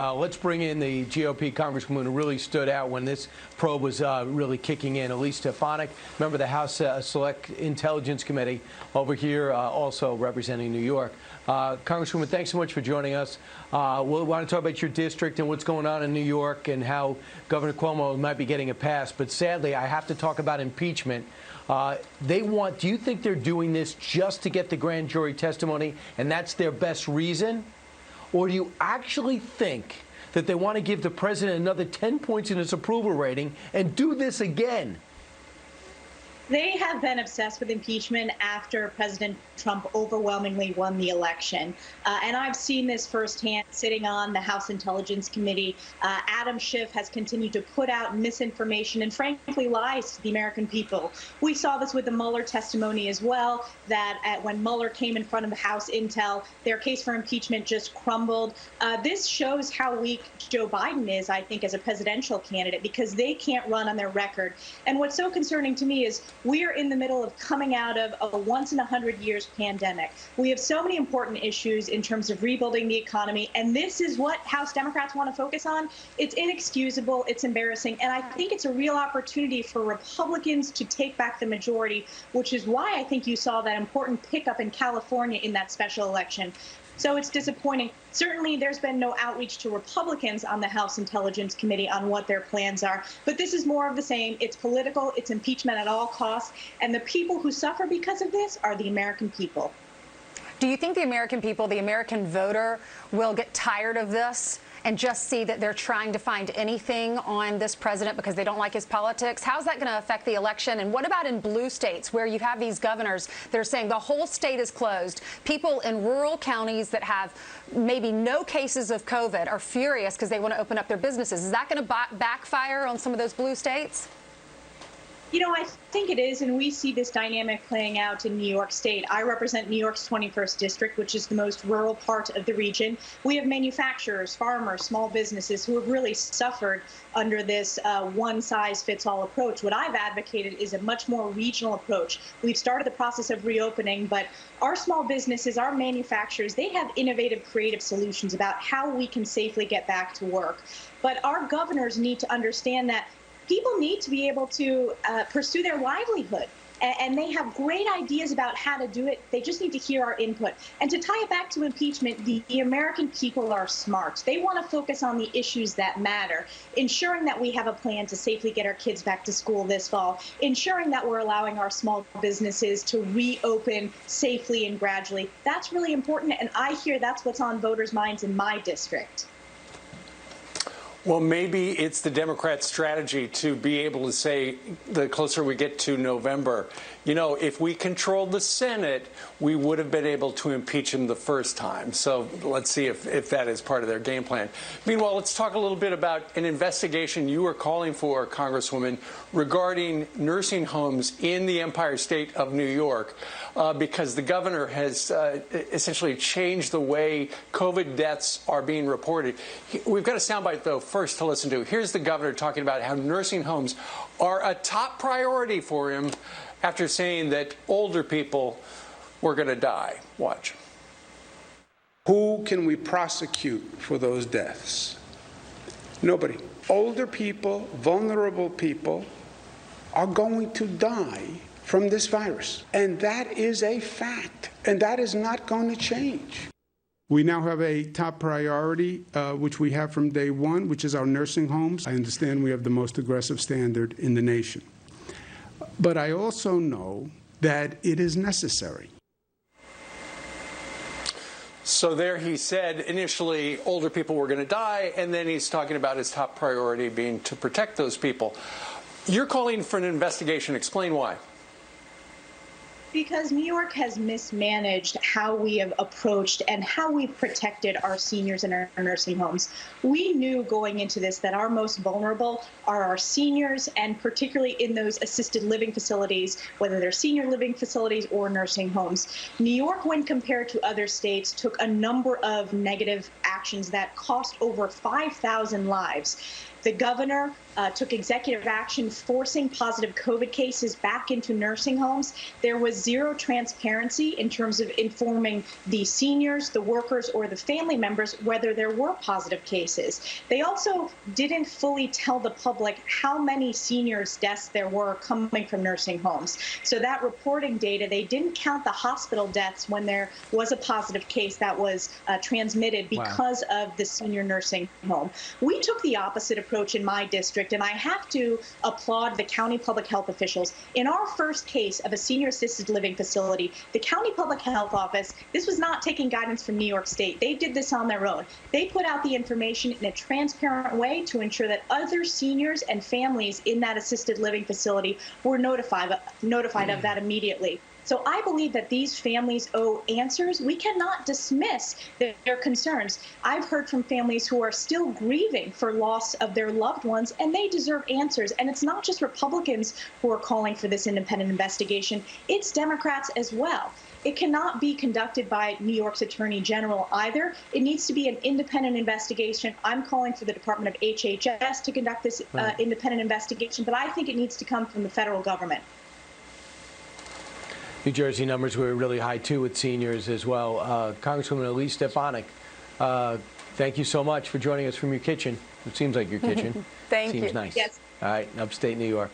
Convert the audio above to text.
Let's bring in the GOP congresswoman who really stood out when this probe was really kicking in, Elise Stefanik, member of the House Select Intelligence Committee, over here also representing New York. Congresswoman, thanks so much for joining us. We want to talk about your district and what's going on in New York and how Governor Cuomo might be getting a pass. But sadly, I have to talk about impeachment. Do you think they're doing this just to get the grand jury testimony and that's their best reason? Or do you actually think that they want to give the president another 10 points in his approval rating and do this again? They have been obsessed with impeachment after President Trump overwhelmingly won the election. And I've seen this firsthand sitting on the House Intelligence Committee. Adam Schiff has continued to put out misinformation and frankly lies to the American people. We saw this with the Mueller testimony as well, that when Mueller came in front of the House Intel, their case for impeachment just crumbled. This shows how weak Joe Biden is, I think, as a presidential candidate, because they can't run on their record. And what's so concerning to me is we are in the middle of coming out of a once-in-100-years pandemic. We have so many important issues in terms of rebuilding the economy, and this is what House Democrats want to focus on. It's inexcusable, it's embarrassing, and I think it's a real opportunity for Republicans to take back the majority, which is why I think you saw that important pickup in California in that special election. So it's disappointing. Certainly, there's been no outreach to Republicans on the House Intelligence Committee on what their plans are. But this is more of the same. It's political. It's impeachment at all costs. And the people who suffer because of this are the American people. Do you think the American people, the American voter, will get tired of this and just see that they're trying to find anything on this president because they don't like his politics? How's that going to affect the election? And what about in blue states where you have these governors that are saying the whole state is closed? People in rural counties that have maybe no cases of COVID are furious because they want to open up their businesses. Is that going to backfire on some of those blue states? You know, I think it is, and we see this dynamic playing out in New York State. I represent New York's 21st district, which is the most rural part of the region. We have manufacturers, farmers, small businesses who have really suffered under this one-size-fits-all approach. What I've advocated is a much more regional approach. We've started the process of reopening, but our small businesses, our manufacturers, they have innovative, creative solutions about how we can safely get back to work. But our governors need to understand that people need to be able to pursue their livelihood, and they have great ideas about how to do it. They just need to hear our input. And to tie it back to impeachment, the American people are smart. They want to focus on the issues that matter, ensuring that we have a plan to safely get our kids back to school this fall, ensuring that we're allowing our small businesses to reopen safely and gradually. That's really important, and I hear that's what's on voters' minds in my district. Well, maybe it's the Democrats' strategy to be able to say the closer we get to November, you know, if we controlled the Senate, we would have been able to impeach him the first time. So let's see if that is part of their game plan. Meanwhile, let's talk a little bit about an investigation you were calling for, Congresswoman, regarding nursing homes in the Empire State of New York, because the governor has essentially changed the way COVID deaths are being reported. We've got a soundbite, though, first to listen to. Here's the governor talking about how nursing homes are a top priority for him after saying that older people were going to die. Watch. Who can we prosecute for those deaths? Nobody. Older people, vulnerable people are going to die from this virus. And that is a fact. And that is not going to change. We now have a top priority, which we have from day one, which is our nursing homes. I understand we have the most aggressive standard in the nation. But I also know that it is necessary. So there he said initially older people were going to die, and then he's talking about his top priority being to protect those people. You're calling for an investigation. Explain why. Because New York has mismanaged how we have approached and how we've protected our seniors in our nursing homes. We knew going into this that our most vulnerable are our seniors, and particularly in those assisted living facilities, whether they're senior living facilities or nursing homes. New York, when compared to other states, took a number of negative actions that cost over 5,000 lives. The governor took executive action forcing positive COVID cases back into nursing homes. There was zero transparency in terms of informing the seniors, the workers, or the family members whether there were positive cases. They also didn't fully tell the public how many seniors' deaths there were coming from nursing homes. So that reporting data, they didn't count the hospital deaths when there was a positive case that was transmitted because of the senior nursing home. We took the opposite approach in my district, and I have to applaud the county public health officials. In our first case of a senior assisted living facility, the county public health office, this was not taking guidance from New York State. They did this on their own. They put out the information in a transparent way to ensure that other seniors and families in that assisted living facility were notified of that immediately. So I believe that these families owe answers. We cannot dismiss their concerns. I've heard from families who are still grieving for loss of their loved ones, and they deserve answers. And it's not just Republicans who are calling for this independent investigation. It's Democrats as well. It cannot be conducted by New York's Attorney General either. It needs to be an independent investigation. I'm calling for the Department of HHS to conduct this independent investigation, but I think it needs to come from the federal government. New Jersey numbers were really high, too, with seniors as well. Congresswoman Elise Stefanik, thank you so much for joining us from your kitchen. It seems like your kitchen. Thank you. Seems nice. Yes. All right, in upstate New York.